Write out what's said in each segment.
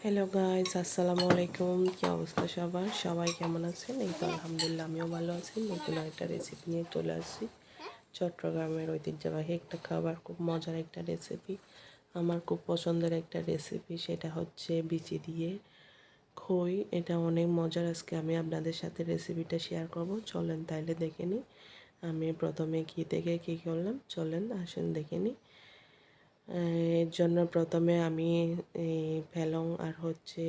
Hello guys, আসসালামু আলাইকুম। কি অবস্থা সবার? সবাই কেমন আছেন? এই তো আলহামদুলিল্লাহ আমিও ভালো আছি। নতুন একটা রেসিপি নিয়ে চলে আসছি। চট্টগ্রামের ঐতিহ্যবাহী একটা খাবার, খুব মজার একটা রেসিপি। আমার খুব পছন্দের একটা রেসিপি, সেটা হচ্ছে বিচি দিয়ে খই। এটা অনেক মজার। আজকে আমি আপনাদের সাথে রেসিপিটা শেয়ার করব। চলেন তাইলে দেখে নিই। আমি প্রথমে ঘি থেকে কী করলাম, চলেন আসেন দেখে নিই। এর জন্য প্রথমে আমি এই ভেলং আর হচ্ছে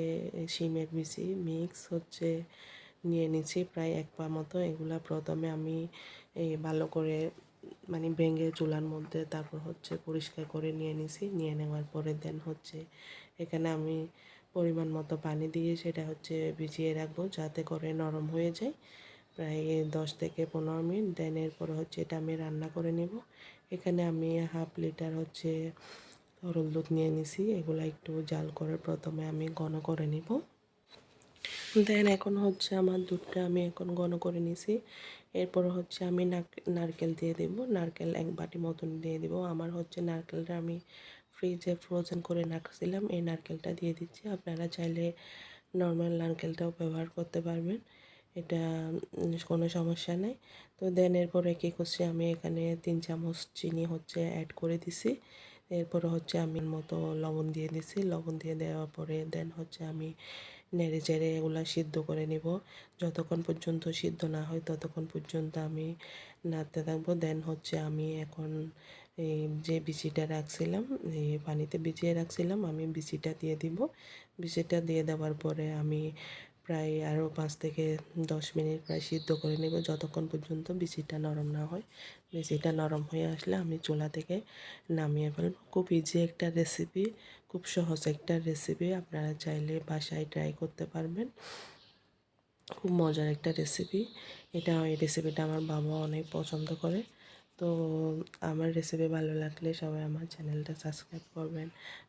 শিমের বিচি মিক্স হচ্ছে নিয়ে নিচ্ছি প্রায় 1 পা মতো। এগুলা প্রথমে আমি ভালো করে মানে ভেঙে চুলার মধ্যে তারপর হচ্ছে পরিষ্কার করে নিয়ে নিছি। নিয়ে নেওয়ার পরে দেন হচ্ছে এখানে আমি পরিমাণ মতো পানি দিয়ে সেটা হচ্ছে ভিজিয়ে রাখবো যাতে করে নরম হয়ে যায়। প্রায় 10 থেকে 15 মিনিট। দেন এরপরে হচ্ছে এটা আমি রান্না করে নেব। এখানে আমি হাফ লিটার হচ্ছে তরল দুধ নিয়ে নিছি। এগুলা একটু জাল করে প্রথমে আমি ঘন করে নিব। দেন এখন হচ্ছে আমার দুধটা আমি এখন ঘন করে নিছি। এরপর হচ্ছে আমি নারকেল দিয়ে দেব। নারকেল 1 বাটি মতন দিয়ে দিব। আমার হচ্ছে নারকেলটা আমি ফ্রিজে ফ্রোজেন করে রাখছিলাম, এই নারকেলটা দিয়ে দিচ্ছি। আপনারা চাইলে নর্মাল নারকেলটাও ব্যবহার করতে পারবেন, এটা কোনো সমস্যা নেই। তো দেন এরপরে কী করছি, আমি এখানে 3 চামচ চিনি হচ্ছে অ্যাড করে দিছি। এরপরে হচ্ছে আমি মতো লবণ দিয়ে দিছি। লবণ দিয়ে দেওয়ার পরে দেন হচ্ছে আমি নেড়ে চেড়ে এগুলা সিদ্ধ করে নিব। যতক্ষণ পর্যন্ত সিদ্ধ না হয় ততক্ষণ পর্যন্ত আমি নাড়তে থাকবো। দেন হচ্ছে আমি এখন এই যে বিচিটা রাখছিলাম, এই পানিতে ভিজিয়ে রাখছিলাম, আমি বিচিটা দিয়ে দিব। বিচিটা দিয়ে দেওয়ার পরে আমি প্রায় আরও 5 থেকে 10 মিনিট প্রায় সিদ্ধ করে নেব, যতক্ষণ পর্যন্ত বিচিটা নরম না হয়। বিচিটা নরম হয়ে আসলে আমি চুলা থেকে নামিয়ে ফেলব। খুব ইজি একটা রেসিপি, খুব সহজ একটা রেসিপি। আপনারা চাইলে বাসায় ট্রাই করতে পারবেন। খুব মজার একটা রেসিপি। এই রেসিপিটা আমার বাবা অনেক পছন্দ করে। তো আমার রেসিপি ভালো লাগলে সবাই আমার চ্যানেলটা সাবস্ক্রাইব করবেন,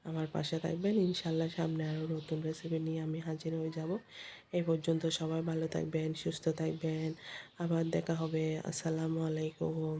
আমার পাশে থাকবেন। ইনশাল্লাহ সামনে আরও নতুন রেসিপি নিয়ে আমি হাজির হয়ে যাব। এই পর্যন্ত সবাই ভালো থাকবেন, সুস্থ থাকবেন। আবার দেখা হবে। আসসালামু আলাইকুম।